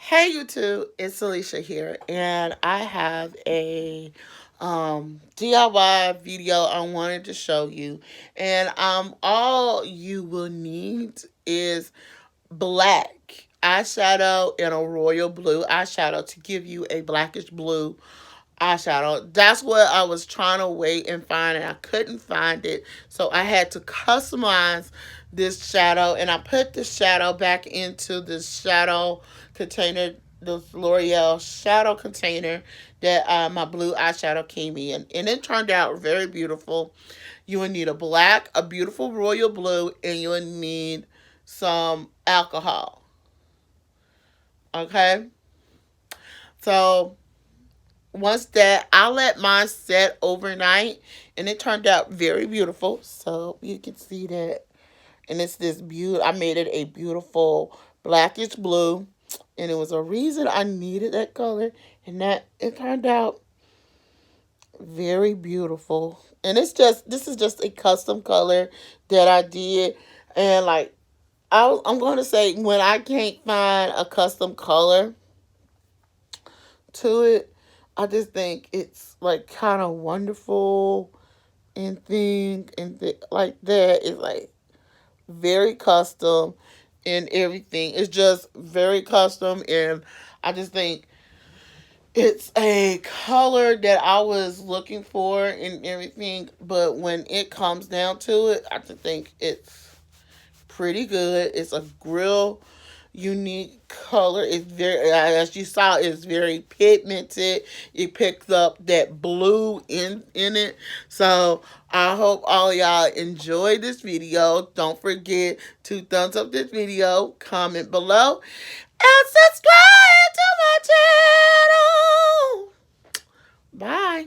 Hey YouTube, it's Alicia here, and I have a DIY video I wanted to show you. And all you will need is black eyeshadow and a royal blue eyeshadow to give you a blackish blue eyeshadow. That's what I was trying to wait and find, and I couldn't find it. So I had to customize this shadow, and I put the shadow back into the shadow container, the L'Oreal shadow container that my blue eyeshadow came in. And it turned out very beautiful. You would need a black, a beautiful royal blue, and you would need some alcohol. Okay? So once that, I let mine set overnight, and it turned out very beautiful. So you can see that, and it's this beautiful. I made it a beautiful blackish blue, and it was a reason I needed that color, and that it turned out very beautiful. And this is just a custom color that I did, and like I'm going to say, when I can't find a custom color to it, I just think it's like kind of wonderful and like that. It's like very custom and everything. It's just very custom, and I just think it's a color that I was looking for and everything. But when it comes down to it, I just think it's pretty good. It's a real unique color. It's very, as you saw, it's very pigmented. It picks up that blue in it. So I hope all y'all enjoyed this video. Don't forget to thumbs up this video, comment below, and subscribe to my channel. Bye.